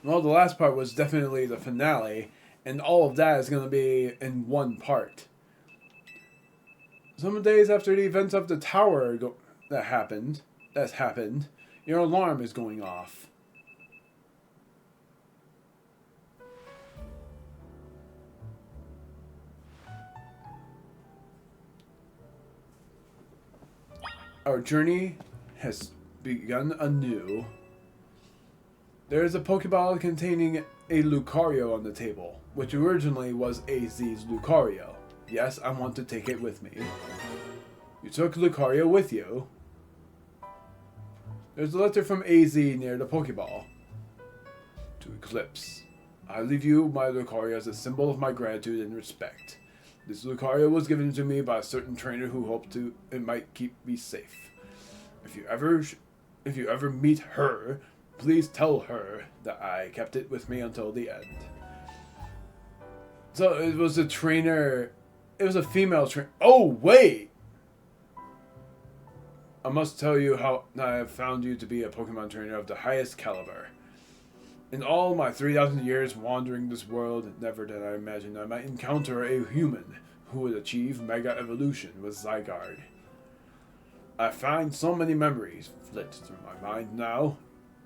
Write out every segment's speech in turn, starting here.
Well, the last part was definitely the finale, and all of that is going to be in one part. Some days after the events of the tower that's happened, your alarm is going off. Our journey has begun anew. There is a Pokeball containing a Lucario on the table, which originally was AZ's Lucario. Yes, I want to take it with me. You took Lucario with you. There's a letter from AZ near the Pokeball. To Eclipse. I leave you my Lucario as a symbol of my gratitude and respect. This Lucario was given to me by a certain trainer who hoped it might keep me safe. If you ever meet her, please tell her that I kept it with me until the end. So it was a trainer. It was a female trainer. Oh, wait! I must tell you how I have found you to be a Pokemon trainer of the highest caliber. In all my 3,000 years wandering this world, never did I imagine I might encounter a human who would achieve Mega Evolution with Zygarde. I find so many memories flit through my mind now,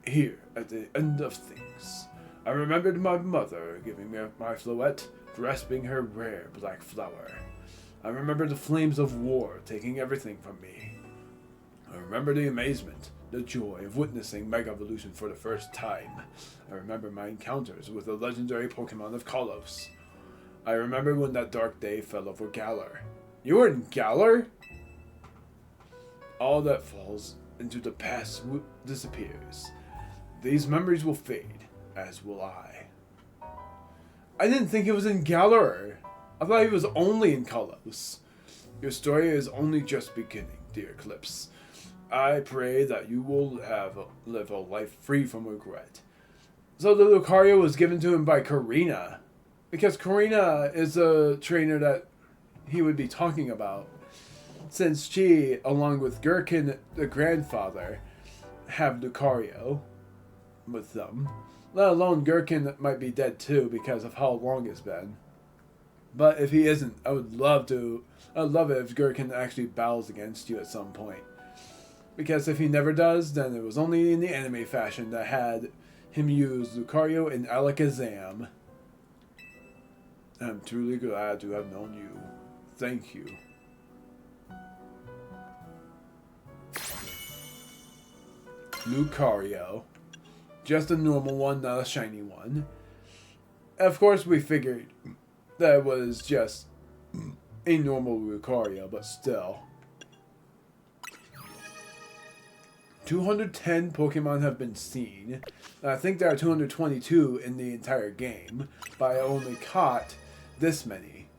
here at the end of things. I remembered my mother giving me my Floette, grasping her rare black flower. I remember the flames of war taking everything from me. I remember the amazement, the joy of witnessing Mega Evolution for the first time. I remember my encounters with the legendary Pokemon of Kalos. I remember when that dark day fell over Galar. You were in Galar? All that falls into the past disappears. These memories will fade, as will I. I didn't think it was in Galar. I thought he was only in Kalos. Your story is only just beginning, dear Eclipse. I pray that you will live a life free from regret. So the Lucario was given to him by Karina, because Karina is a trainer that he would be talking about, since she, along with Gherkin, the grandfather, have Lucario with them. Let alone Gherkin might be dead too because of how long it's been. But if he isn't, I'd love it if Gherkin actually battles against you at some point. Because if he never does, then it was only in the anime fashion that had him use Lucario and Alakazam. I'm truly glad to have known you. Thank you. Lucario. Just a normal one, not a shiny one. Of course, we figured that it was just a normal Lucario, but still. 210 Pokemon have been seen. I think there are 222 in the entire game, but I only caught this many.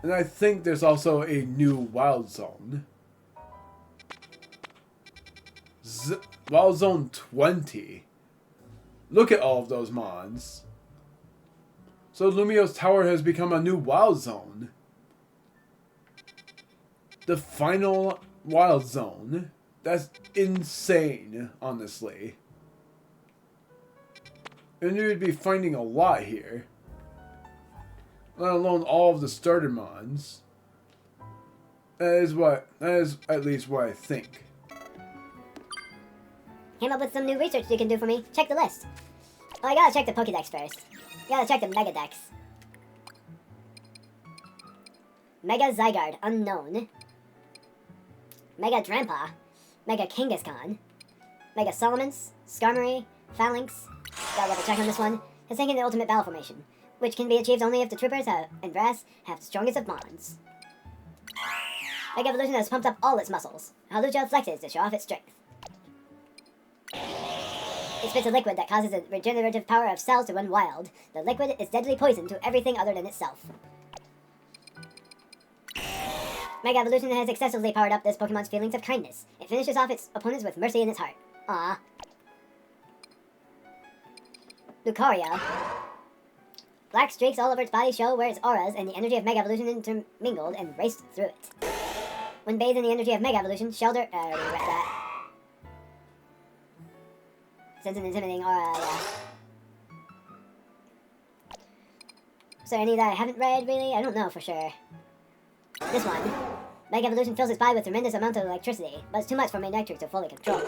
And I think there's also a new Wild Zone. Wild Zone 20. Look at all of those mons. So Lumio's Tower has become a new Wild Zone. The final Wild Zone. That's insane, honestly. And you'd be finding a lot here. Let alone all of the starter mons. That is at least what I think. Came up with some new research you can do for me. Check the list. Oh, I gotta check the Pokédex first. Gotta check the Megadex. Mega Zygarde, unknown. Mega Drampa. Mega Kangaskhan. Mega Salamence. Skarmory. Phalanx. Gotta double check on this one. Has taken the ultimate battle formation, which can be achieved only if the troopers and brass have the strongest of mons. Mega Evolution has pumped up all its muscles. Hawlucha flexes to show off its strength. It spits a liquid that causes the regenerative power of cells to run wild. The liquid is deadly poison to everything other than itself. Mega Evolution has excessively powered up this Pokemon's feelings of kindness. It finishes off its opponents with mercy in its heart. Aww. Lucario. Black streaks all over its body show where its auras and the energy of Mega Evolution intermingled and raced through it. When bathed in the energy of Mega Evolution, Sense and intimidating aura, yeah. Is there any that I haven't read, really? I don't know for sure. This one. Mega Evolution fills its body with tremendous amounts of electricity, but it's too much for Main Electric to fully control.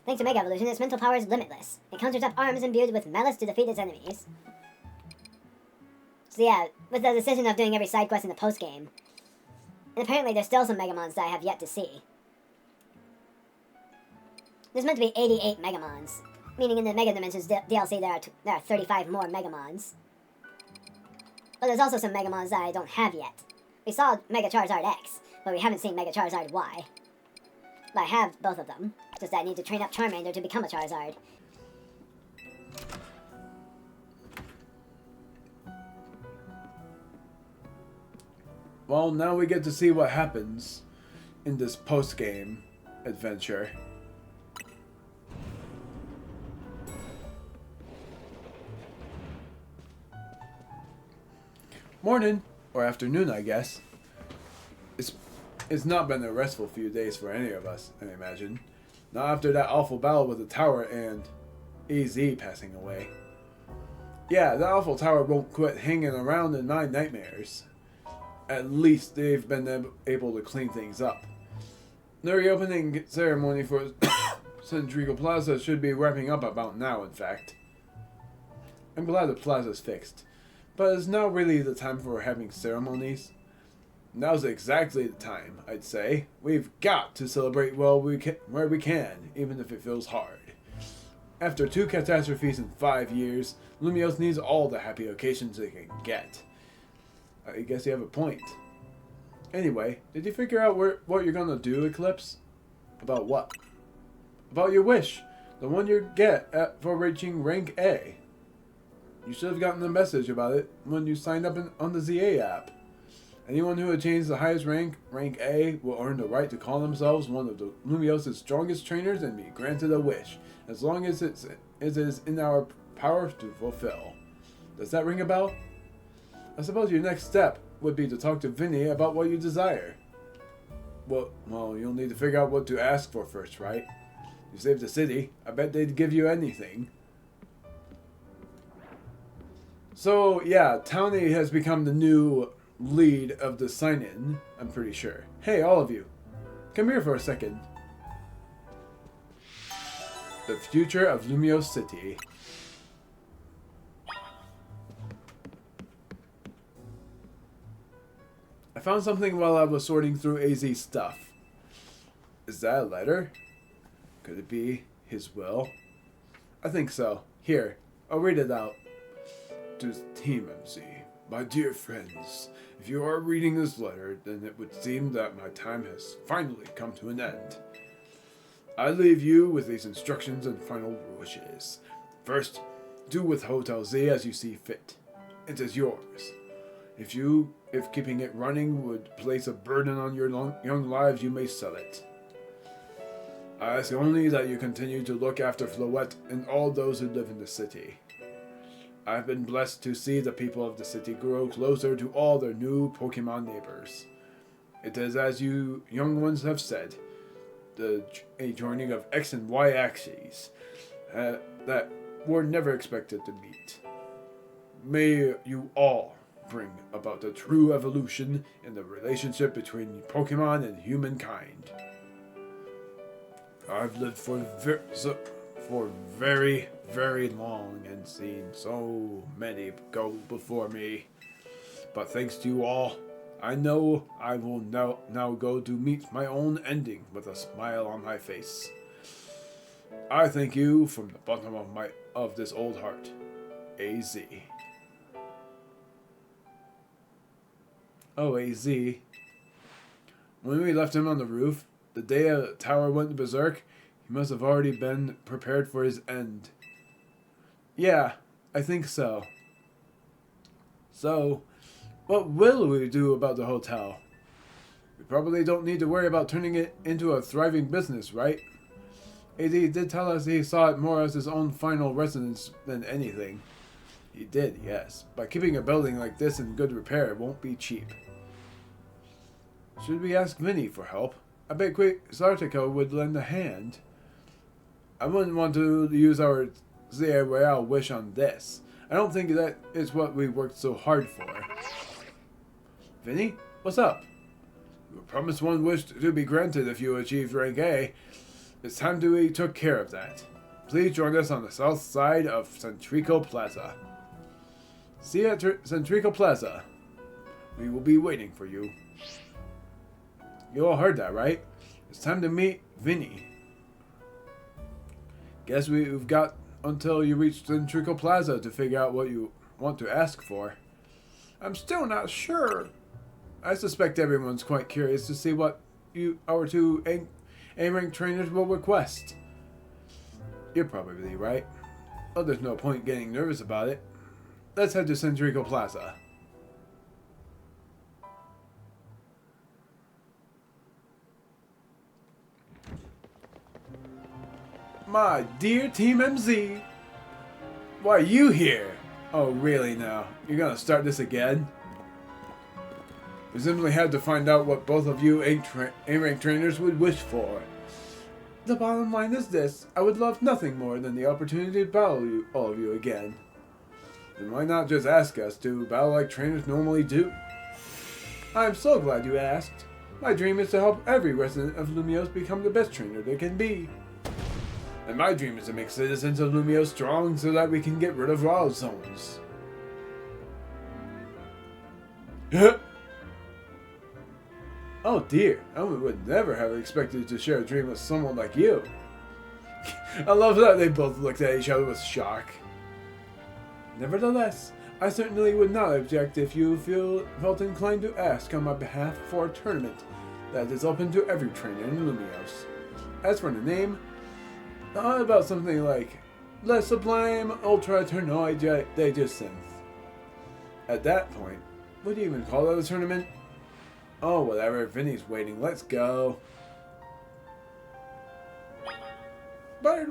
Thanks to Mega Evolution, its mental power is limitless. It conjures up arms imbued with malice to defeat its enemies. So yeah, with the decision of doing every side quest in the post-game, and apparently there's still some Megamons that I have yet to see. There's meant to be 88 Megamons, meaning in the Mega Dimensions DLC there are 35 more Megamons. But there's also some Megamons that I don't have yet. We saw Mega Charizard X, but we haven't seen Mega Charizard Y. But I have both of them, just that I need to train up Charmander to become a Charizard. Well, now we get to see what happens in this post-game adventure. Morning, or afternoon, I guess. It's not been a restful few days for any of us, I imagine. Not after that awful battle with the tower and AZ passing away. Yeah, the awful tower won't quit hanging around in my nightmares. At least they've been able to clean things up. The reopening ceremony for Centrico Plaza should be wrapping up about now, in fact. I'm glad the plaza's fixed. But it's not really the time for having ceremonies. Now's exactly the time, I'd say. We've got to celebrate where we can, even if it feels hard. After 2 catastrophes in 5 years, Lumiose needs all the happy occasions it can get. I guess you have a point. Anyway, did you figure out what you're gonna do, Eclipse? About what? About your wish. The one you get for reaching rank A. You should have gotten a message about it when you signed up on the ZA app. Anyone who attains the highest rank, rank A, will earn the right to call themselves one of the Lumiose's strongest trainers and be granted a wish, as long as it is in our power to fulfill. Does that ring a bell? I suppose your next step would be to talk to Vinny about what you desire. Well, you'll need to figure out what to ask for first, right? You saved the city. I bet they'd give you anything. So, yeah, Townie has become the new lead of the sign-in, I'm pretty sure. Hey, all of you. Come here for a second. The future of Lumiose City. I found something while I was sorting through AZ's stuff. Is that a letter? Could it be his will? I think so. Here, I'll read it out. To Team MC, my dear friends, if you are reading this letter, then it would seem that my time has finally come to an end. I leave you with these instructions and final wishes. First, do with Hotel Z as you see fit. It is yours. If keeping it running would place a burden on your young lives, you may sell it. I ask only that you continue to look after Floette and all those who live in the city. I've been blessed to see the people of the city grow closer to all their new Pokemon neighbors. It is as you young ones have said, a joining of X and Y axes that were never expected to meet. May you all bring about the true evolution in the relationship between Pokemon and humankind. I've lived for very, very long and seen so many go before me. But thanks to you all, I know I will now go to meet my own ending with a smile on my face. I thank you from the bottom of this old heart. AZ. Oh, AZ. When we left him on the roof, the day the tower went berserk, he must have already been prepared for his end. Yeah, I think so. So, what will we do about the hotel? We probably don't need to worry about turning it into a thriving business, right? AD did tell us he saw it more as his own final residence than anything. He did, yes. But keeping a building like this in good repair won't be cheap. Should we ask Vinny for help? I bet Quixartico would lend a hand. I wouldn't want to use our ZA Royale wish on this. I don't think that is what we worked so hard for. Vinny, what's up? You were promised one wish to be granted if you achieved rank A. It's time we took care of that. Please join us on the south side of Centrico Plaza. See you at Centrico Plaza. We will be waiting for you. You all heard that, right? It's time to meet Vinny. Guess we've got until you reach Centrico Plaza to figure out what you want to ask for. I'm still not sure. I suspect everyone's quite curious to see what our two A-rank trainers will request. You're probably right. Oh, there's no point getting nervous about it. Let's head to Centrico Plaza. My dear Team MZ, why are you here? Oh, really now? You're gonna start this again? We simply had to find out what both of you A-rank trainers would wish for. The bottom line is this: I would love nothing more than the opportunity to battle all of you again. Then why not just ask us to battle like trainers normally do? I'm so glad you asked. My dream is to help every resident of Lumios become the best trainer they can be. And my dream is to make citizens of Lumio strong so that we can get rid of wild zones. Oh dear, I would never have expected to share a dream with someone like you. I love that they both looked at each other with shock. Nevertheless, I certainly would not object if you felt inclined to ask on my behalf for a tournament that is open to every trainer in Lumios. As for the name, how about something like Le Sublime Ultra Turnoid Synth? At that point, would you even call it a tournament? Oh, whatever, Vinny's waiting, let's go. Once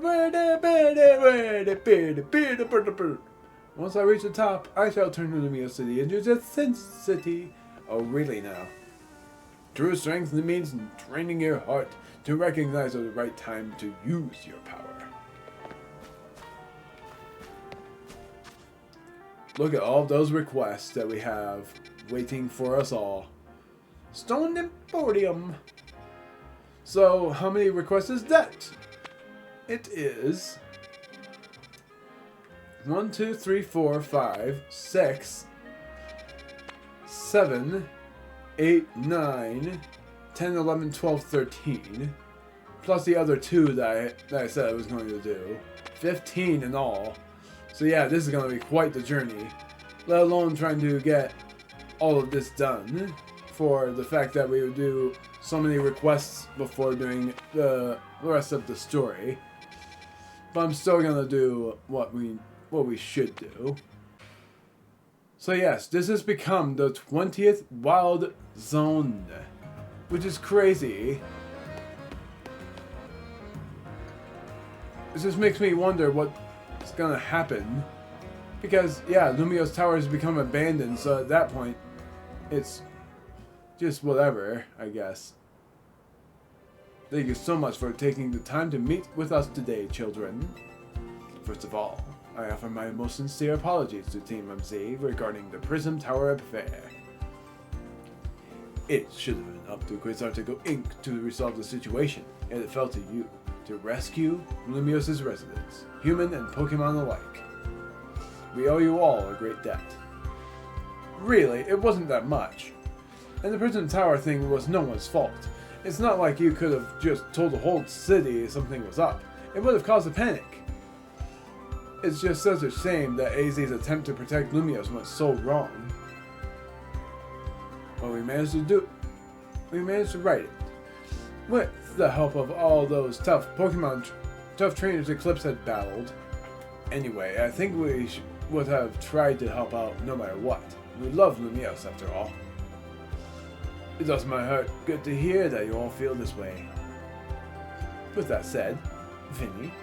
I reach the top, I shall turn Lumio City into the Synth City. Oh, really now? True strength means training your heart to recognize the right time to use your power. Look at all those requests that we have waiting for us all. Stone Emporium. So, how many requests is that? It is 1, 2, 3, 4, 5, 6, 7, 8, 9, 10, 11, 12, 13, plus the other 2 that I said I was going to do. 15 in all. So yeah, this is going to be quite the journey. Let alone trying to get all of this done, for the fact that we would do so many requests before doing the rest of the story. But I'm still going to do what we should do. So yes, this has become the 20th Wild Zone, which is crazy. It just makes me wonder what's gonna happen. Because, yeah, Lumio's tower has become abandoned, so at that point, it's just whatever, I guess. Thank you so much for taking the time to meet with us today, children. First of all, I offer my most sincere apologies to Team MZ regarding the Prism Tower affair. It should have been up to Quasartigo Inc. to resolve the situation, and it fell to you to rescue Lumios' residents, human and Pokemon alike. We owe you all a great debt. Really, it wasn't that much. And the Prism Tower thing was no one's fault. It's not like you could have just told the whole city something was up. It would have caused a panic. It's just such a shame that AZ's attempt to protect Lumios went so wrong. But we managed to right it. With the help of all those tough trainers Eclipse had battled. Anyway, I think we would have tried to help out no matter what. We love Lumios after all. It does my heart good to hear that you all feel this way. With that said, Vinny.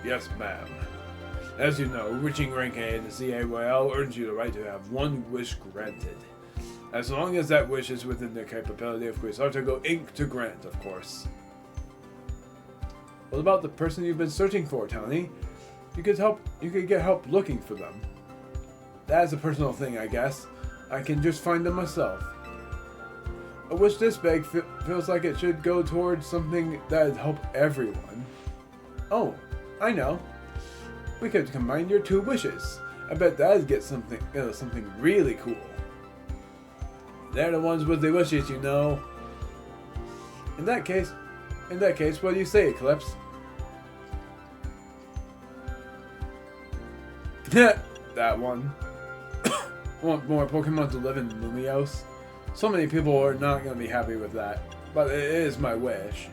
Yes, ma'am. As you know, reaching rank A in the CA Royale earns you the right to have one wish granted. As long as that wish is within the capability of Quasartigo Inc. to grant, of course. What about the person you've been searching for, Tony? You could get help looking for them. That's a personal thing, I guess. I can just find them myself. I wish this bag feels like it should go towards something that'd help everyone. Oh, I know. We could combine your two wishes. I bet that'd get something really cool. They're the ones with the wishes, you know. In that case, what do you say, Eclipse? That one. Want more Pokemon to live in Lumiose? So many people are not going to be happy with that, but it is my wish.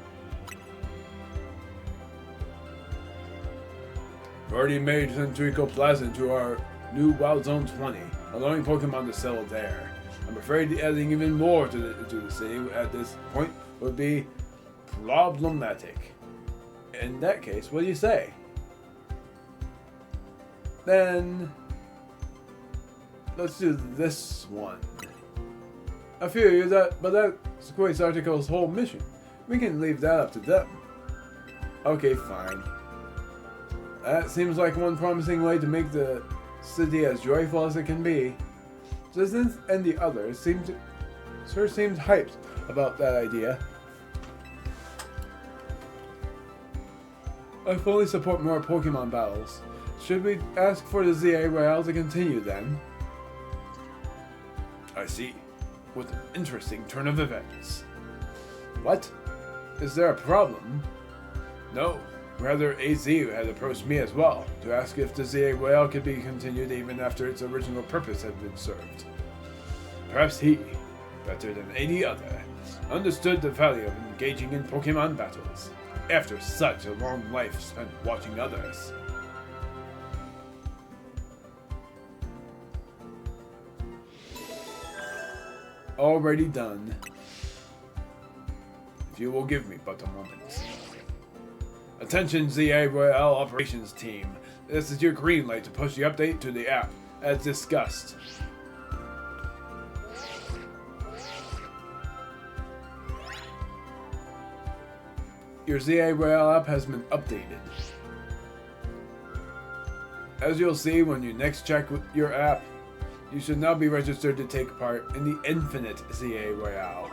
We've already made Centrico Plaza into our new Wild Zone 20, allowing Pokemon to settle there. I'm afraid adding even more to the city at this point would be problematic. In that case, what do you say? Then let's do this one. I feel you but that's Quasartico's whole mission. We can leave that up to them. Okay, fine. That seems like one promising way to make the city as joyful as it can be. Citizens and the others seemed hyped about that idea. I fully support more Pokemon battles. Should we ask for the ZA Royale to continue then? I see. With an interesting turn of events. What? Is there a problem? No. Rather, AZ had approached me as well, to ask if the ZA Royale could be continued even after its original purpose had been served. Perhaps he, better than any other, understood the value of engaging in Pokemon battles, after such a long life spent watching others. Already done. If you will give me but a moment. Attention ZA Royale Operations Team. This is your green light to push the update to the app, as discussed. Your ZA Royale app has been updated. As you'll see when you next check your app, you should now be registered to take part in the Infinite ZA Royale.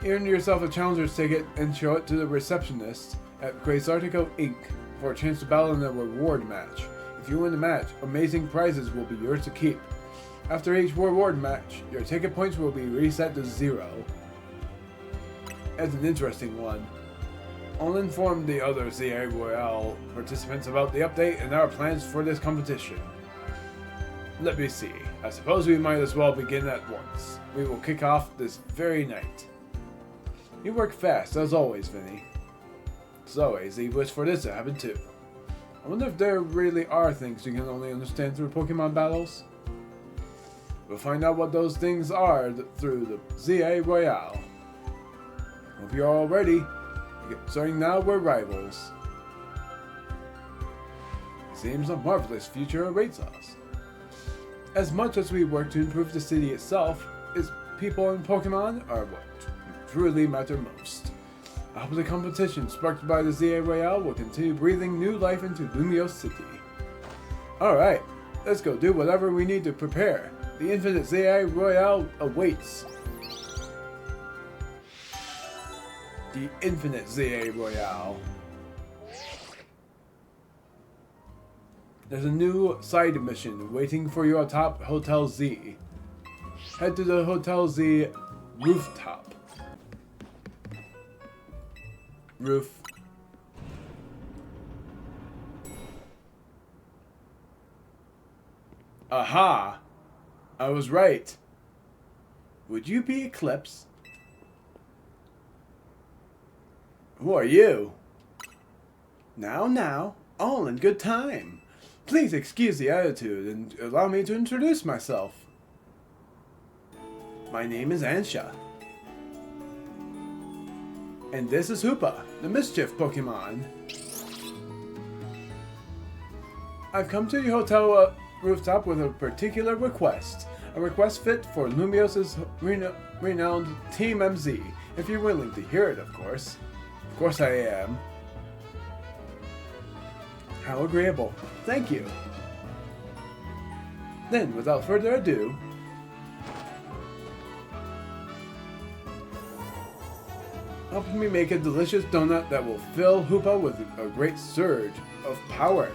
Earn yourself a challenger's ticket and show it to the receptionist at Quasartico Inc. for a chance to battle in a reward match. If you win the match, amazing prizes will be yours to keep. After each reward match, your ticket points will be reset to 0. That's an interesting one. I'll inform the other ZA Royale participants about the update and our plans for this competition. Let me see. I suppose we might as well begin at once. We will kick off this very night. You work fast, as always, Vinny. So, AZ wished for this to happen too. I wonder if there really are things you can only understand through Pokemon battles? We'll find out what those things are through the ZA Royale. Hope you're all ready. Starting now, we're rivals. It seems a marvelous future awaits us. As much as we work to improve the city itself, its people and Pokemon are what truly matter most. I hope the competition sparked by the ZA Royale will continue breathing new life into Lumiose City. Alright, let's go do whatever we need to prepare. The Infinite ZA Royale awaits. The Infinite ZA Royale. There's a new side mission waiting for you atop Hotel Z. Head to the Hotel Z rooftop. Roof. Aha! I was right. Would you be Eclipse? Who are you? Now, all in good time. Please excuse the attitude and allow me to introduce myself. My name is Ansha. And this is Hoopa, the Mischief Pokemon. I've come to your hotel rooftop with a particular request. A request fit for Lumiose's renowned Team MZ, if you're willing to hear it, of course. Of course I am. How agreeable. Thank you. Then, without further ado, help me make a delicious donut that will fill Hoopa with a great surge of power.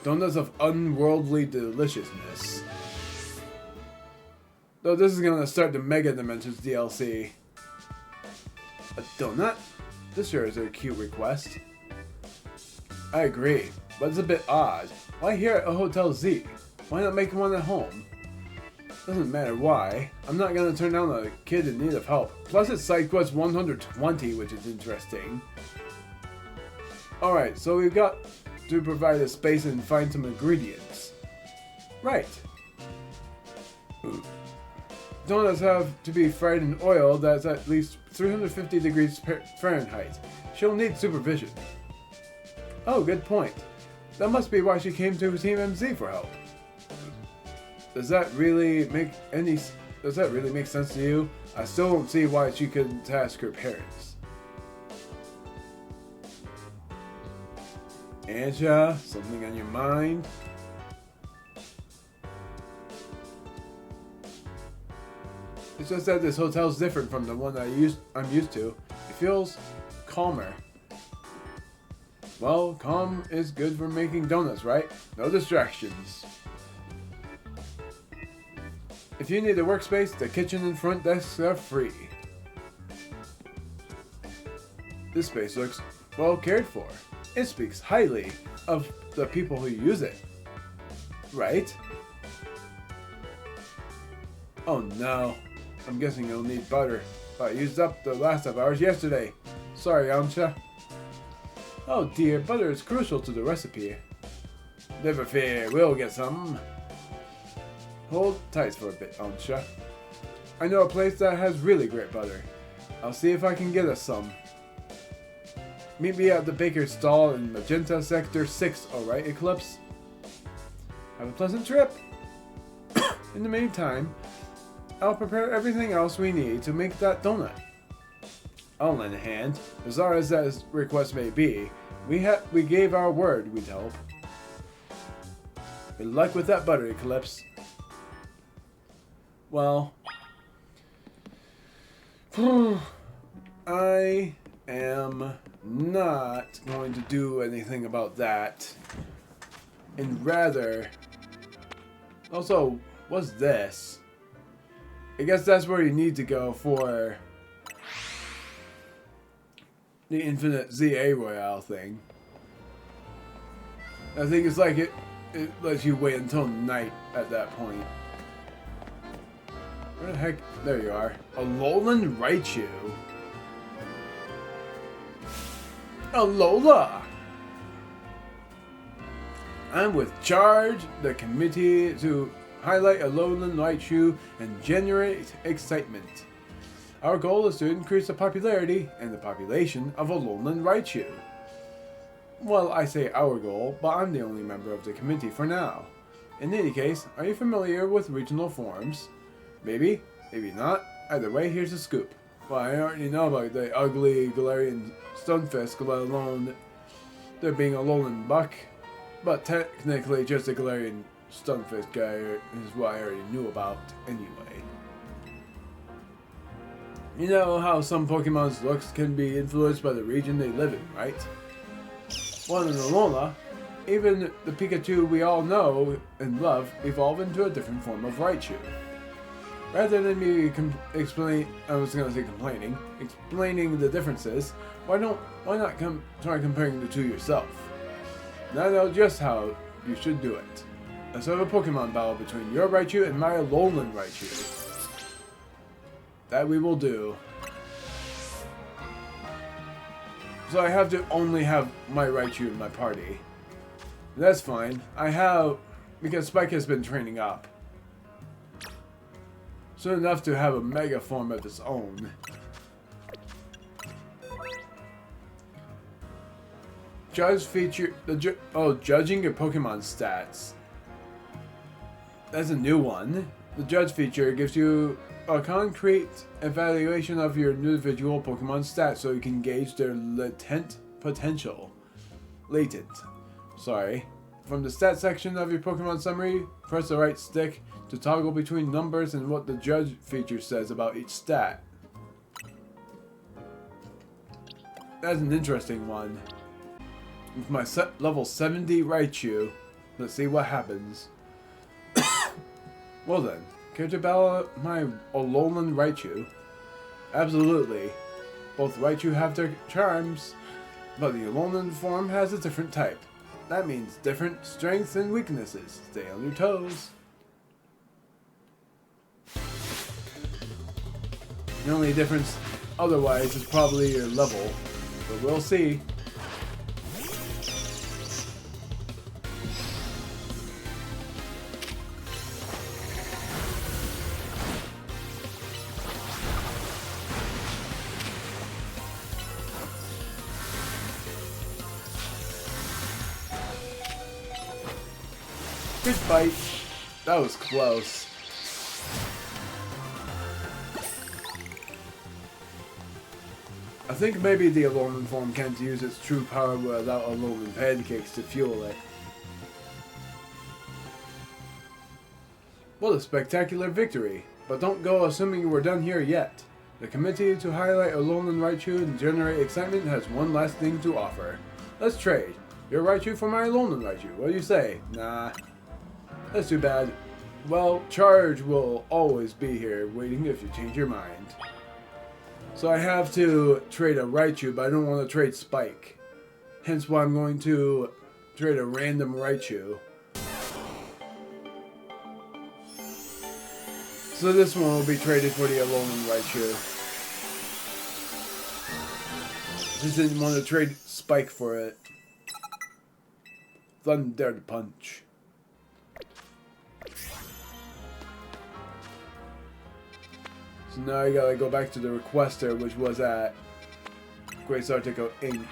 Donuts of unworldly deliciousness. Though this is gonna start the Mega Dimensions DLC. A donut? This sure is a cute request. I agree, but it's a bit odd. Why here at a Hotel Z? Why not make one at home? Doesn't matter why. I'm not gonna turn down a kid in need of help. Plus it's side quest 120, which is interesting. Alright, so we've got to provide a space and find some ingredients. Right. Donuts have to be fried in oil that's at least 350 degrees Fahrenheit. She'll need supervision. Oh, good point. That must be why she came to Team MZ for help. Does that really make sense to you? I still don't see why she couldn't ask her parents. Anja, something on your mind? It's just that this hotel's different from the one I'm used to. It feels calmer. Well, calm is good for making donuts, right? No distractions. If you need a workspace, the kitchen and front desks are free. This space looks well cared for. It speaks highly of the people who use it. Right? Oh no. I'm guessing you'll need butter. But I used up the last of ours yesterday. Sorry, Amcha. Oh dear, butter is crucial to the recipe. Never fear, we'll get some. Hold tight for a bit, Amcha. I know a place that has really great butter. I'll see if I can get us some. Meet me at the baker's stall in Magenta Sector 6, alright, Eclipse? Have a pleasant trip! In the meantime, I'll prepare everything else we need to make that donut. I'll lend a hand. Bizarre as that request may be, we gave our word we'd help. Good luck with that butter, Eclipse. Well, I am not going to do anything about that. And rather... Also, what's this? I guess that's where you need to go for the Infinite ZA Royale thing. I think it's like it lets you wait until night at that point. Where the heck? There you are. Alolan Raichu. Alola! I'm with Charge, the committee, to highlight Alolan Raichu and generate excitement. Our goal is to increase the popularity and the population of Alolan Raichu. Well, I say our goal, but I'm the only member of the committee for now. In any case, are you familiar with regional forms? Maybe, maybe not. Either way, here's the scoop. Well, I already know about the ugly Galarian Stunfisk, let alone there being a Alolan Buck. But technically, just a Galarian Stunfisk guy is what I already knew about anyway. You know how some Pokemon's looks can be influenced by the region they live in, right? Well, in Alola, even the Pikachu we all know and love evolve into a different form of Raichu. Rather than me explaining the differences, why not try comparing the two yourself? Now I know just how you should do it. Let's have a Pokemon battle between your Raichu and my Alolan Raichu. That we will do. So I have to only have my Raichu in my party. That's fine. Because Spike has been training up. Soon enough to have a Mega form of its own. Judging your Pokemon stats. That's a new one. The Judge feature gives you a concrete evaluation of your individual Pokemon stats so you can gauge their latent potential. From the stat section of your Pokemon summary, press the right stick to toggle between numbers and what the Judge feature says about each stat. That's an interesting one. With my level 70 Raichu, let's see what happens. Well then, care to battle my Alolan Raichu? Absolutely. Both Raichu have their charms, but the Alolan form has a different type. That means different strengths and weaknesses. Stay on your toes. The only difference otherwise is probably your level, but we'll see. Good fight. That was close. I think maybe the Alolan form can't use its true power without Alolan pancakes to fuel it. What a spectacular victory! But don't go assuming we're done here yet. The committee to highlight Alolan Raichu and generate excitement has one last thing to offer. Let's trade. Your Raichu for my Alolan Raichu. What do you say? Nah. That's too bad. Well, Charge will always be here waiting if you change your mind. So I have to trade a Raichu, but I don't want to trade Spike. Hence why I'm going to trade a random Raichu. So this one will be traded for the Alolan Raichu. Just didn't want to trade Spike for it. Thunder Punch. So now I gotta go back to the requester, which was at Great Sartico Inc.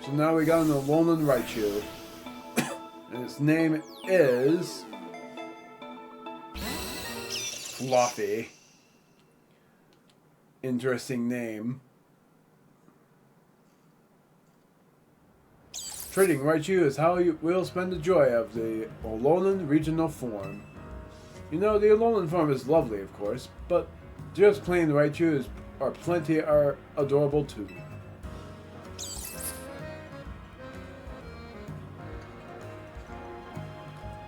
So now we got an Alolan Raichu. And its name is Fluffy. Interesting name. Trading Raichu is how you will spend the joy of the Alolan regional form. You know, the Alolan form is lovely, of course, but just plain Raichu are adorable too.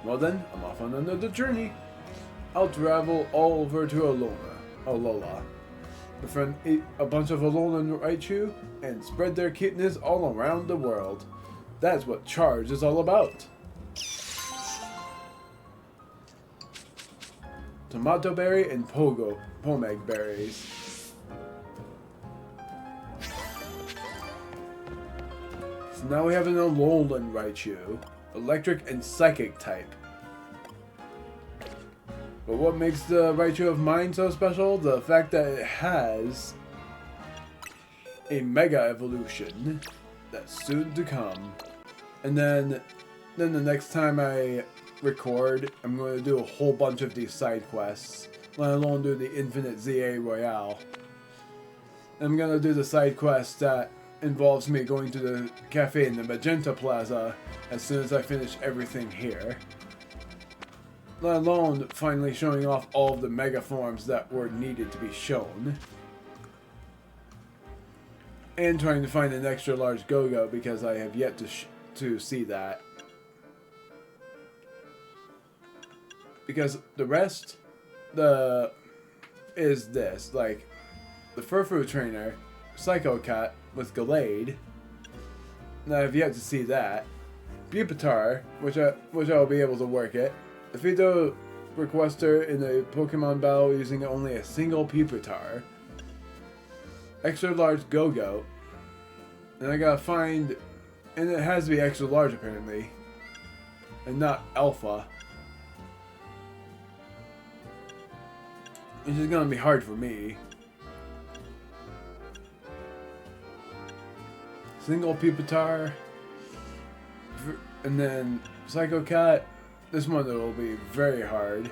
Well then, I'm off on another journey. I'll travel all over to Alola. Befriend a bunch of Alolan Raichu and spread their cuteness all around the world. That's what Charge is all about. Tomato berry and pomeg berries. So now we have an Alolan Raichu, electric and psychic type. But what makes the Raichu of mine so special? The fact that it has a Mega Evolution that's soon to come. And then the next time I record, I'm going to do a whole bunch of these side quests, let alone do the Infinite ZA Royale. I'm going to do the side quest that involves me going to the cafe in the Magenta Plaza as soon as I finish everything here. Let alone finally showing off all of the mega forms that were needed to be shown. And trying to find an extra large Go-Go because I have yet to see that. Because the rest is this, like the Furfrou Trainer, Psycho Cat with Gallade, and I have yet to see that. Pupitar, which I'll be able to work it. Defeat the requester in a Pokemon battle using only a single Pupitar. Extra large Go-Go. And I gotta find, and it has to be extra large apparently, and not Alpha. Which is gonna be hard for me. Single Pupitar. And then Psycho Cat. This one will be very hard.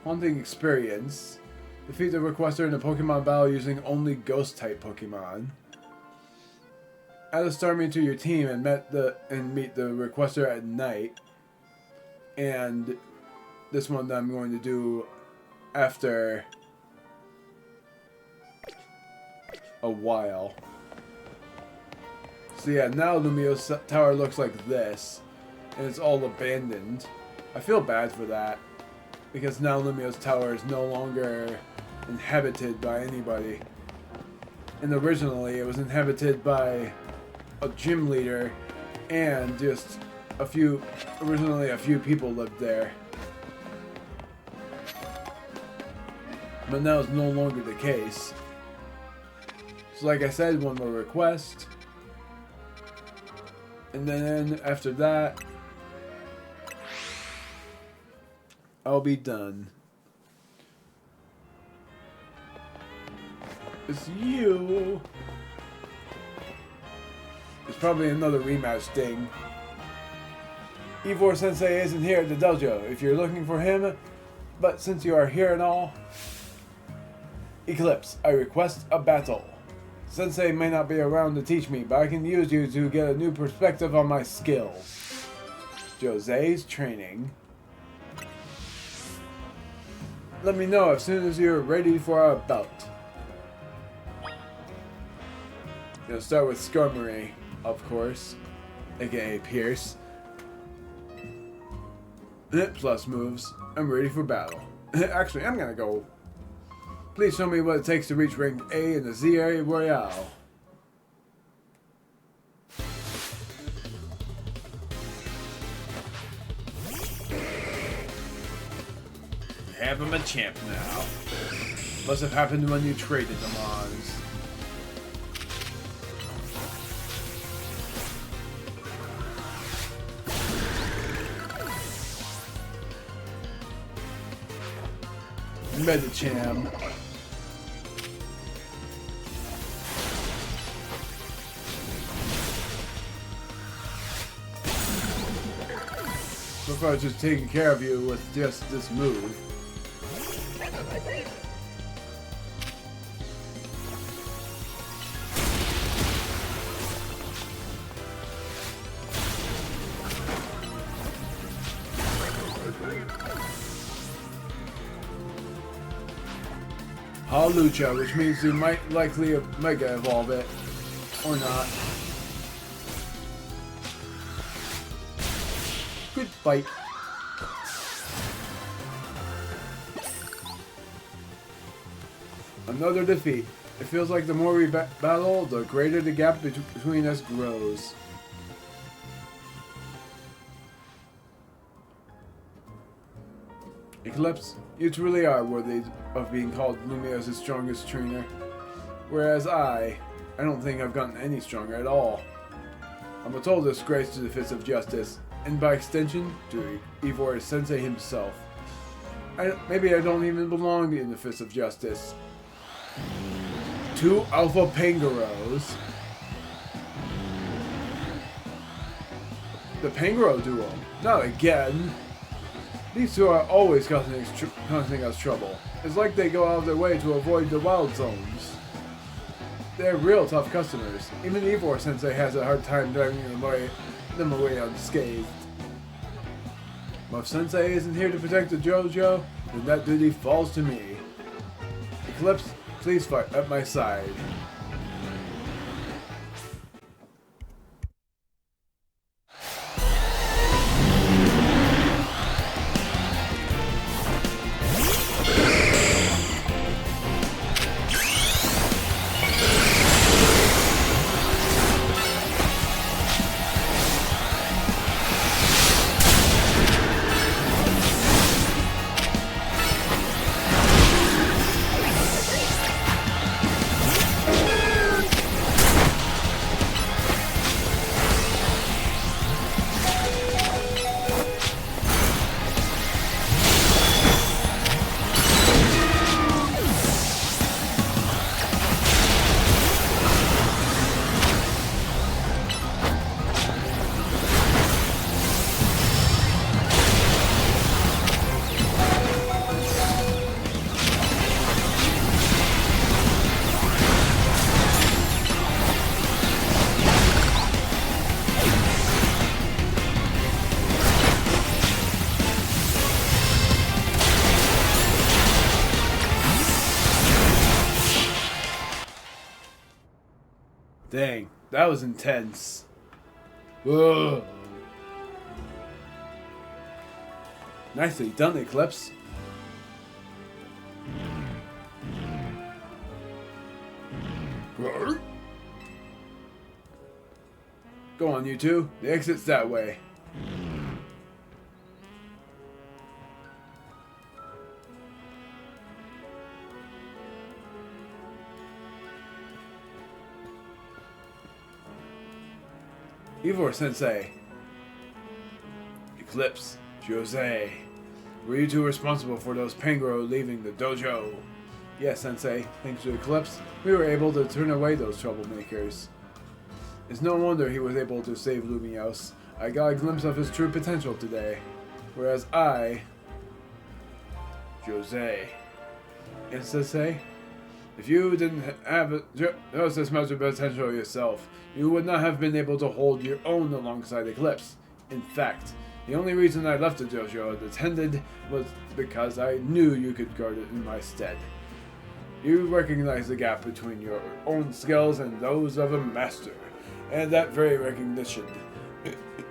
Haunting Experience. Defeat the requester in a Pokemon battle using only Ghost-type Pokemon. Add a Starmie to your team and meet the requester at night. And this one that I'm going to do after a while. So yeah, now Lumio's tower looks like this, and it's all abandoned. I feel bad for that, because now Lumio's tower is no longer inhabited by anybody. And originally it was inhabited by a gym leader and just originally a few people lived there. But now it's no longer the case. So like I said, one more request. And then after that, I'll be done. It's you. It's probably another rematch thing. Ivor Sensei isn't here at the dojo if you're looking for him, but since you are here and all, Eclipse, I request a battle. Sensei may not be around to teach me, but I can use you to get a new perspective on my skills. Jose's training. Let me know as soon as you're ready for our bout. Gonna start with Skarmory, of course, aka Pierce. Plus moves. I'm ready for battle. Actually, I'm gonna go. Please show me what it takes to reach rank A in the Z Area Royale. Have him a champ now. Must have happened when you traded the Mons. Medicham. So far, just taking care of you with just this move. Hawlucha, which means you might likely Mega Evolve it, or not. Good fight. Another defeat. It feels like the more we battle, the greater the gap between us grows. Eclipse, you truly are worthy of being called Lumio's strongest trainer. Whereas I don't think I've gotten any stronger at all. I'm a total disgrace to the Fist of Justice, and by extension, to Ivor Sensei himself. Maybe I don't even belong in the Fist of Justice. 2 Alpha Pangaros. The Pangaro duo. Not again. These two are always causing us trouble. It's like they go out of their way to avoid the wild zones. They're real tough customers. Even Ivor Sensei has a hard time driving them away unscathed. But if Sensei isn't here to protect the JoJo, then that duty falls to me. Eclipse, please fight at my side. Dang, that was intense. Whoa. Nicely done, Eclipse. Go on, you two. The exit's that way. Ivor Sensei. Eclipse. Jose. Were you two responsible for those Pangoro leaving the dojo? Yes, Sensei. Thanks to Eclipse, we were able to turn away those troublemakers. It's no wonder he was able to save Lumios. I got a glimpse of his true potential today. Whereas I... Jose. Yes, Sensei? If you didn't have just as much potential yourself, you would not have been able to hold your own alongside Eclipse. In fact, the only reason I left the dojo unattended was because I knew you could guard it in my stead. You recognize the gap between your own skills and those of a master, and that very recognition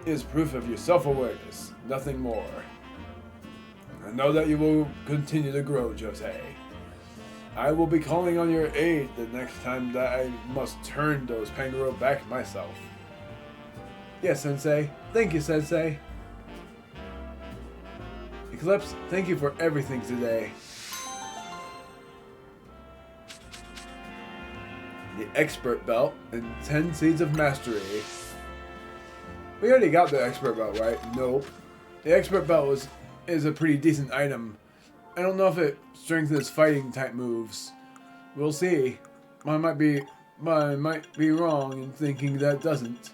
is proof of your self-awareness, nothing more. I know that you will continue to grow, Jose. I will be calling on your aid the next time that I must turn those Pangoro back myself. Yes, Sensei. Thank you, Sensei. Eclipse, thank you for everything today. The Expert Belt and 10 Seeds of Mastery. We already got the Expert Belt, right? Nope. The Expert Belt is a pretty decent item. I don't know if it strengthens fighting type moves. We'll see. I might be wrong in thinking that doesn't.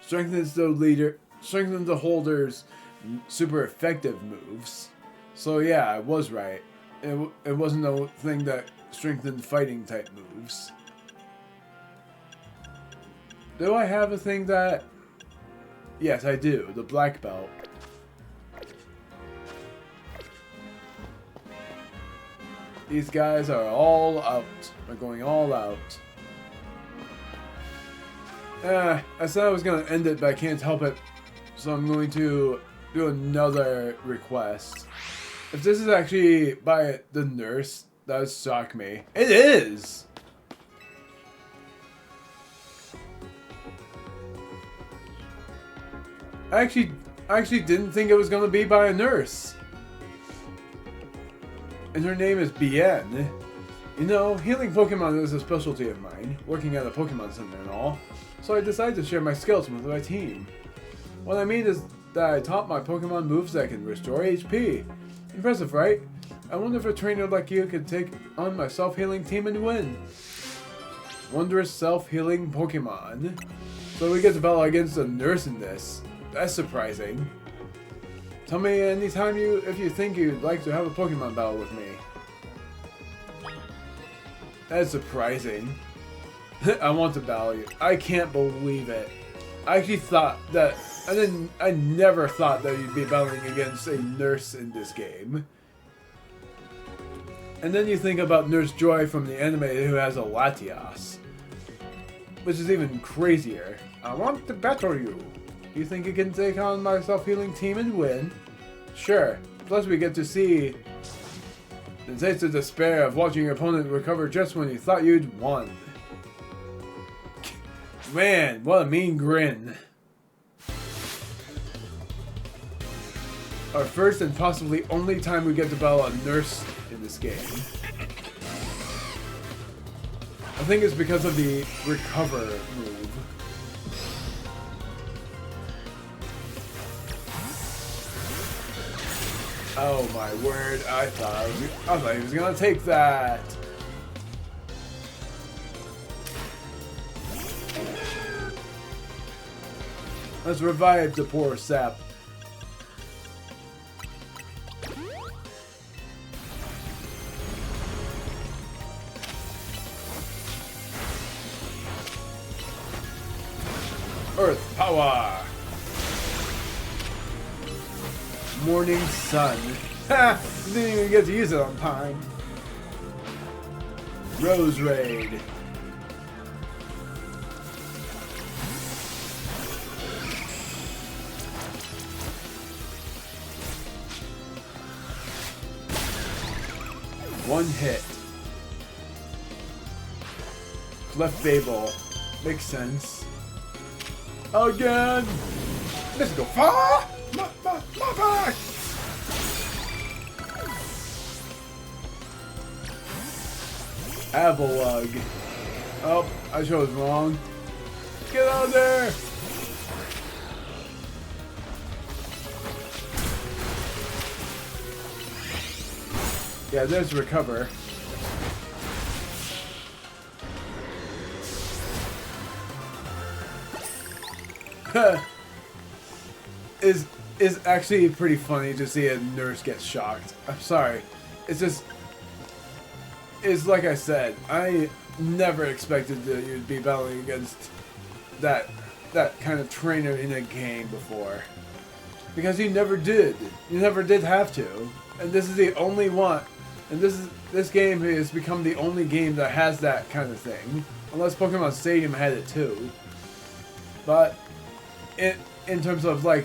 Strengthens the holder's super effective moves. So yeah, I was right. It wasn't a thing that strengthened fighting type moves. Do I have a thing that... Yes, I do. The black belt. These guys are all out. They're going all out. I said I was going to end it, but I can't help it. So I'm going to do another request. If this is actually by the nurse, that would shock me. It is! I actually didn't think it was going to be by a nurse. And her name is Bien. You know, healing Pokemon is a specialty of mine, working at a Pokemon Center and all. So I decided to share my skills with my team. What I mean is that I taught my Pokemon moves that can restore HP. Impressive, right? I wonder if a trainer like you could take on my self-healing team and win. Wondrous self-healing Pokemon. So we get to battle against a nurse in this. That's surprising. Tell me anytime if you think you'd like to have a Pokemon battle with me. That's surprising. I want to battle you. I can't believe it. I actually thought that... I never thought that you'd be battling against a nurse in this game. And then you think about Nurse Joy from the anime who has a Latias. Which is even crazier. I want to battle you. Do you think you can take on my self-healing team and win? Sure. Plus we get to see the taste of despair of watching your opponent recover just when you thought you'd won. Man, what a mean grin. Our first and possibly only time we get to battle a nurse in this game. I think it's because of the recover move. Oh my word, I thought he was gonna take that. Let's revive the poor sap. Earth power! Morning sun. Ha! Didn't even get to use it on time. Rose Raid. One hit. Clef Fable. Makes sense. Again! Mystical Fire! My back! Avalug. Oh, I chose wrong. Get out of there! Yeah, there's recover. is actually pretty funny to see a nurse get shocked. I'm sorry. It's just... It's like I said, I never expected that you'd be battling against that kind of trainer in a game before. Because you never did. You never did have to. And this is the only one. And this game has become the only game that has that kind of thing. Unless Pokemon Stadium had it too. But in terms of like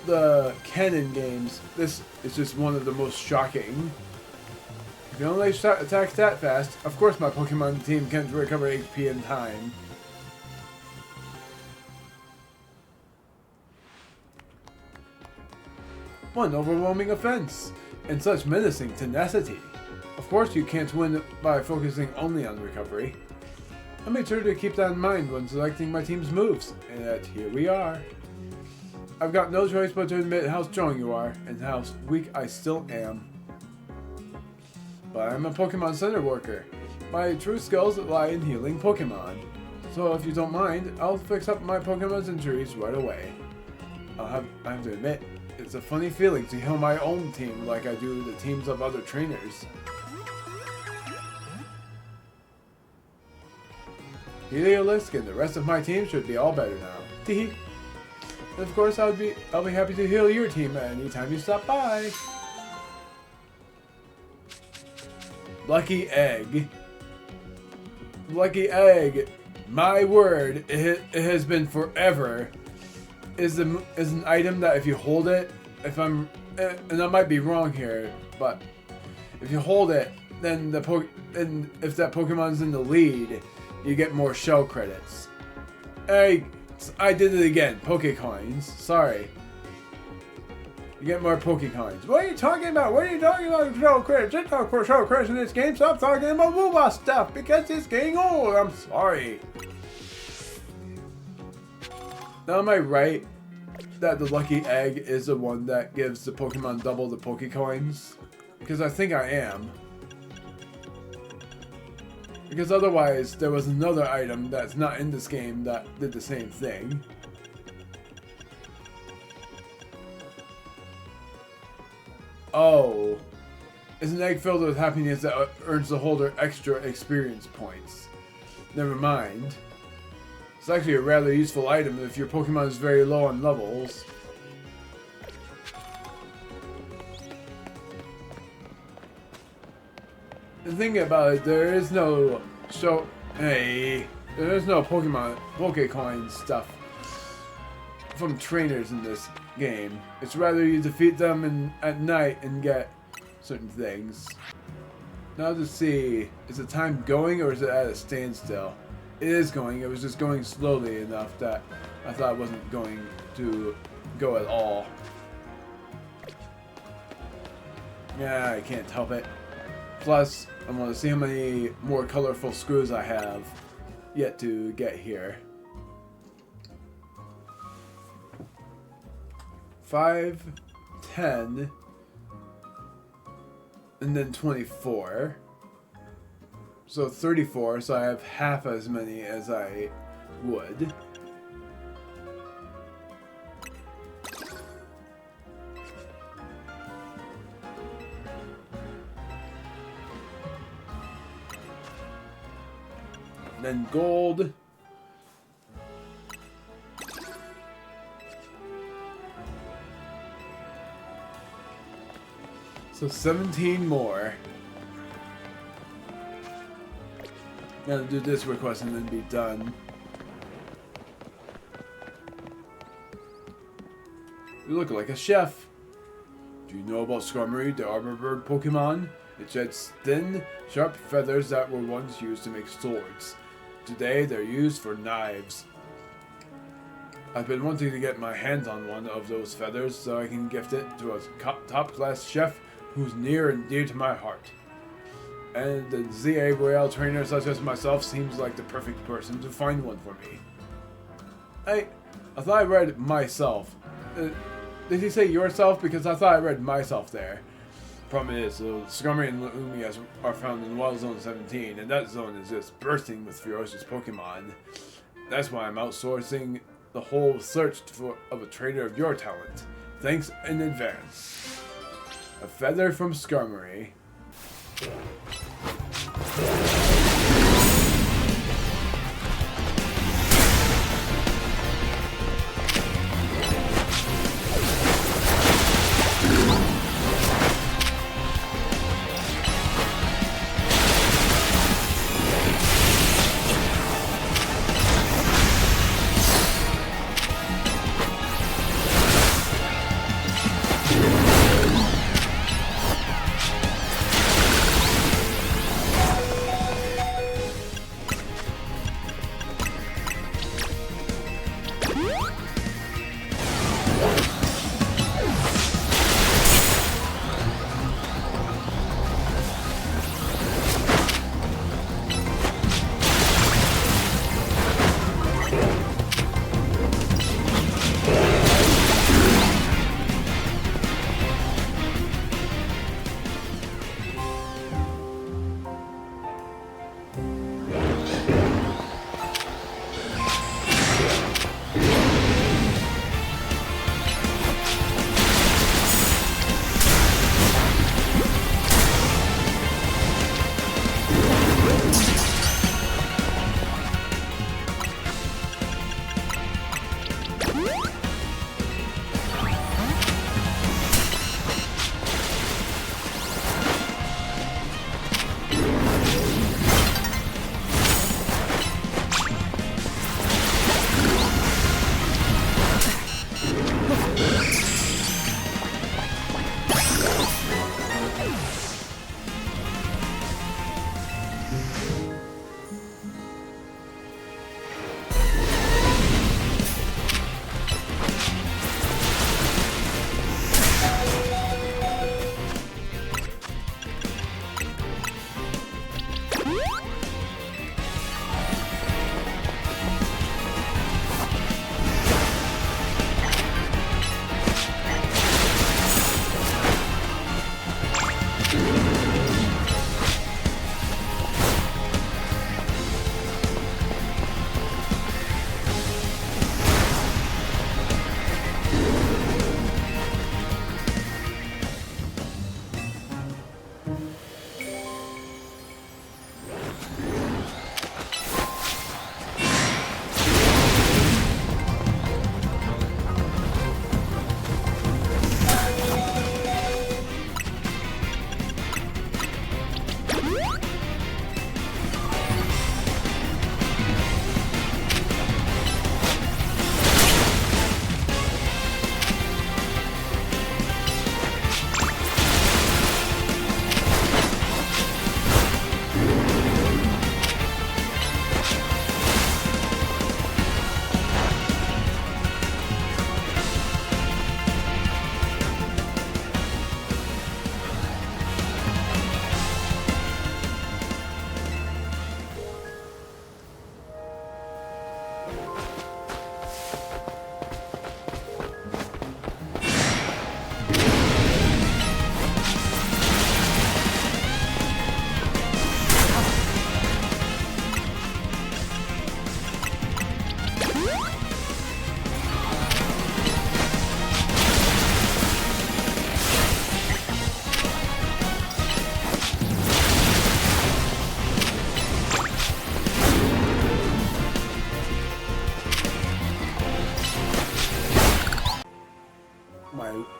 the canon games, this is just one of the most shocking. If you only attack that fast, of course my Pokemon team can't recover HP in time. One overwhelming offense, and such menacing tenacity. Of course you can't win by focusing only on recovery. I made sure to keep that in mind when selecting my team's moves, and yet here we are. I've got no choice but to admit how strong you are, and how weak I still am. But I'm a Pokemon Center worker. My true skills lie in healing Pokemon. So if you don't mind, I'll fix up my Pokemon's injuries right away. I have to admit, it's a funny feeling to heal my own team like I do the teams of other trainers. Heliolisk and the rest of my team should be all better now. Teehee. And of course, I'll be happy to heal your team anytime you stop by. Lucky Egg. Lucky Egg. My word, it has been forever. Is an item that if you hold it, and I might be wrong here, but if you hold it, then if that Pokemon's in the lead, you get more shell credits. Hey, I did it again. Pokecoins. Sorry. You get more Pokecoins. What are you talking about? What are you talking about? Shell credits. There's no shell credits in this game. Stop talking about Woowa stuff because it's getting old. I'm sorry. Now, am I right that the Lucky Egg is the one that gives the Pokemon double the Pokecoins? Because I think I am. Because otherwise, there was another item that's not in this game that did the same thing. Oh. It's an egg filled with happiness that earns the holder extra experience points. Never mind. It's actually a rather useful item if your Pokemon is very low on levels. The thing about it, there is no Pokecoin stuff from trainers in this game. It's rather you defeat them at night and get certain things. Now to see, is the time going or is it at a standstill? It is going. It was just going slowly enough that I thought it wasn't going to go at all. Yeah, I can't help it. Plus, I want to see how many more colorful screws I have yet to get here. 5, 10, and then 24. So 34, so I have half as many as I would. Then gold. So 17 more. Now do this request and then be done. You look like a chef. Do you know about Skarmory, the armor bird Pokemon? It sheds thin, sharp feathers that were once used to make swords. Today, they're used for knives. I've been wanting to get my hands on one of those feathers so I can gift it to a top-class chef who's near and dear to my heart. And the ZA Royale trainer such as myself seems like the perfect person to find one for me. I thought I read myself. Did he say yourself? Because I thought I read myself there. Problem is, Skarmory and Lumi are found in Wild Zone 17, and that zone is just bursting with ferocious Pokemon. That's why I'm outsourcing the whole search of a trainer of your talent. Thanks in advance. A feather from Skarmory.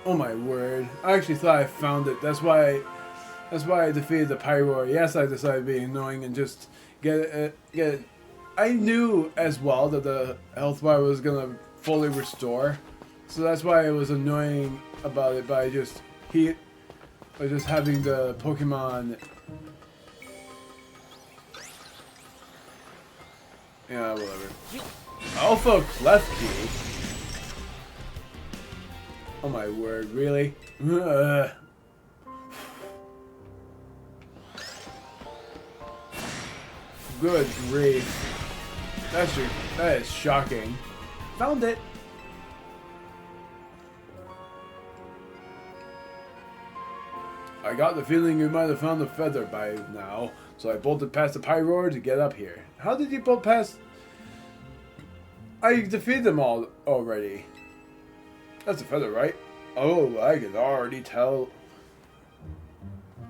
Oh my word. I actually thought I found it. That's why I defeated the Pyroar. Yes, I decided to be annoying and just Get it. I knew as well that the health bar was gonna fully restore, so that's why it was annoying about it. By just having the Pokemon. Yeah, whatever. Alpha Klefki. Oh my word, really? Good grief. That is shocking. Found it. I got the feeling you might have found the feather by now, so I bolted past the Pyroar to get up here. How did you bolt past? I defeated them all already. That's a feather, right? Oh, I can already tell.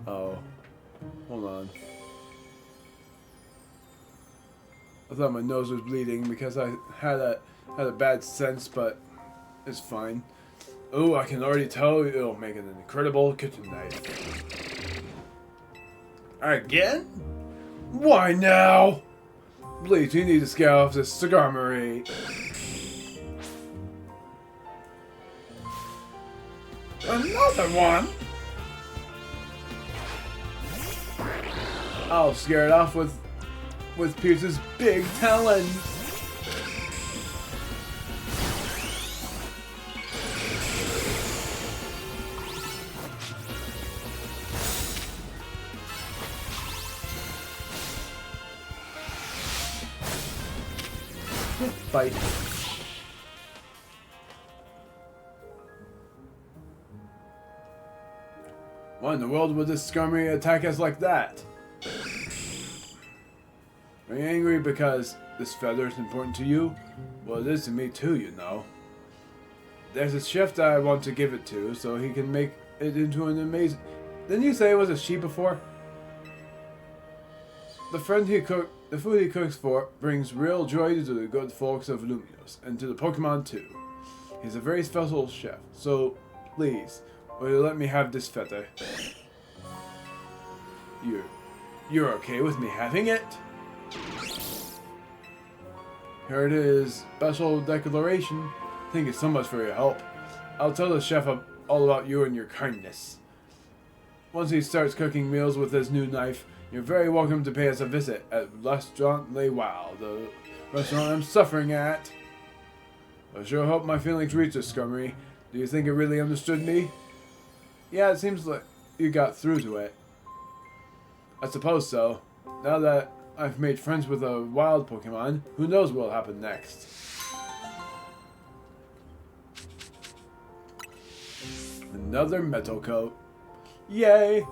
Oh. Hold on. I thought my nose was bleeding because I had a bad sense, but it's fine. Oh, I can already tell it'll make an incredible kitchen knife. Again? Why now? Please, you need to scare off this Skarmory. Another one? I'll scare it off with Pierce's big talons. Bite. Why in the world would this Skarmory attack us like that? Are you angry because this feather is important to you? Well, it is to me too, you know. There's a chef that I want to give it to, so he can make it into an amazing... Didn't you say it was a sheep before? The food he cooks for brings real joy to the good folks of Luminos, and to the Pokemon too. He's a very special chef, so please, will you let me have this feather? You're okay with me having it? Here it is, special declaration. Thank you so much for your help. I'll tell the chef all about you and your kindness. Once he starts cooking meals with his new knife, you're very welcome to pay us a visit at Restaurant Les Wow, the restaurant I'm suffering at. I sure hope my feelings reach this, Skarmory. Do you think it really understood me? Yeah, it seems like you got through to it. I suppose so. Now that I've made friends with a wild Pokemon, who knows what'll happen next. Another metal coat. Yay!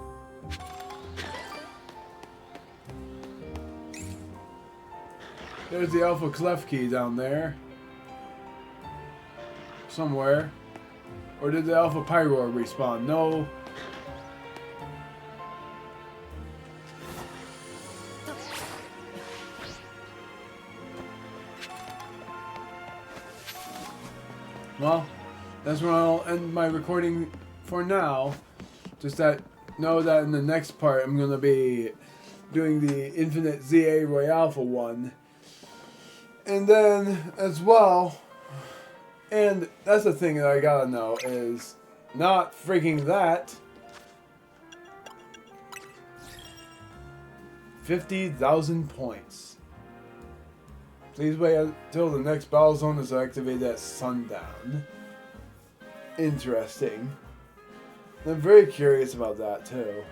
There's the Alpha Klefki down there. Somewhere. Or did the Alpha Pyroar respawn? No. Well, that's where I'll end my recording for now. Just know that in the next part I'm going to be doing the Infinite ZA Royale for one. And then, as well, and that's the thing that I gotta know is not freaking that. 50,000 points. Please wait until the next battle zone is activated at sundown. Interesting. I'm very curious about that too.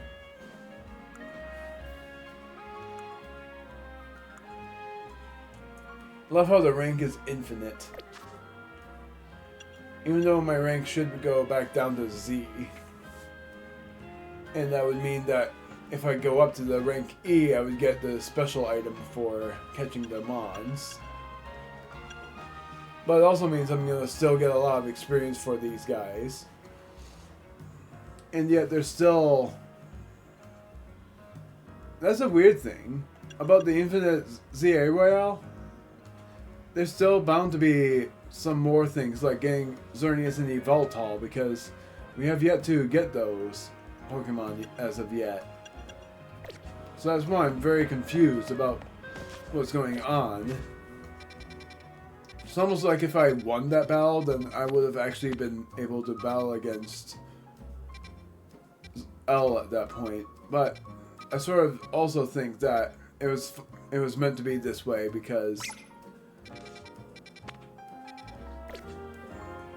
Love how the rank is infinite. Even though my rank should go back down to Z. And that would mean that if I go up to the rank E, I would get the special item for catching the Mons. But it also means I'm going to still get a lot of experience for these guys. And yet there's still... That's a weird thing about the Infinite ZA Royale. There's still bound to be some more things like getting Xerneas and Yveltal because we have yet to get those Pokemon as of yet. So that's why I'm very confused about what's going on. It's almost like if I won that battle, then I would have actually been able to battle against L at that point. But I sort of also think that it was meant to be this way because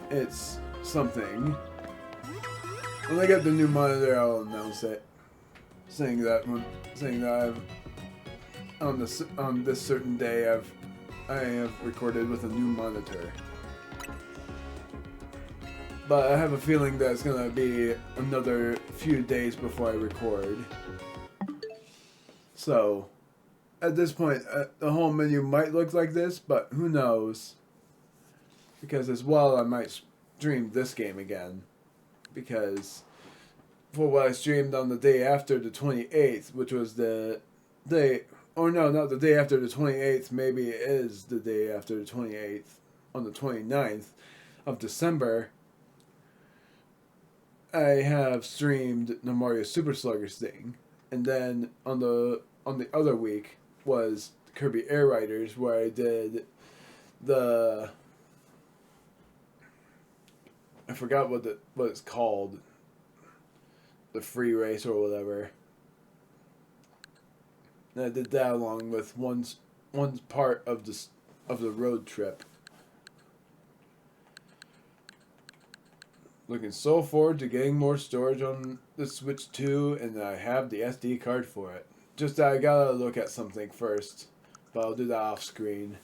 it's something. When I get the new monitor, I'll announce it, saying that I've on this certain day I have recorded with a new monitor. But I have a feeling that it's gonna be another few days before I record. So, at this point, the home menu might look like this, but who knows? Because as well, I might stream this game again. Because for what I streamed on the day after the 28th, which was the day... Or no, not the day after the 28th. Maybe it is the day after the 28th. On the 29th of December, I have streamed the Mario Super Sluggers thing. And then on the other week was Kirby Air Riders, where I did the... I forgot what it's called. The free race or whatever. And I did that along with one part of the road trip. Looking so forward to getting more storage on the Switch 2, and I have the SD card for it. Just that I gotta look at something first, but I'll do that off screen.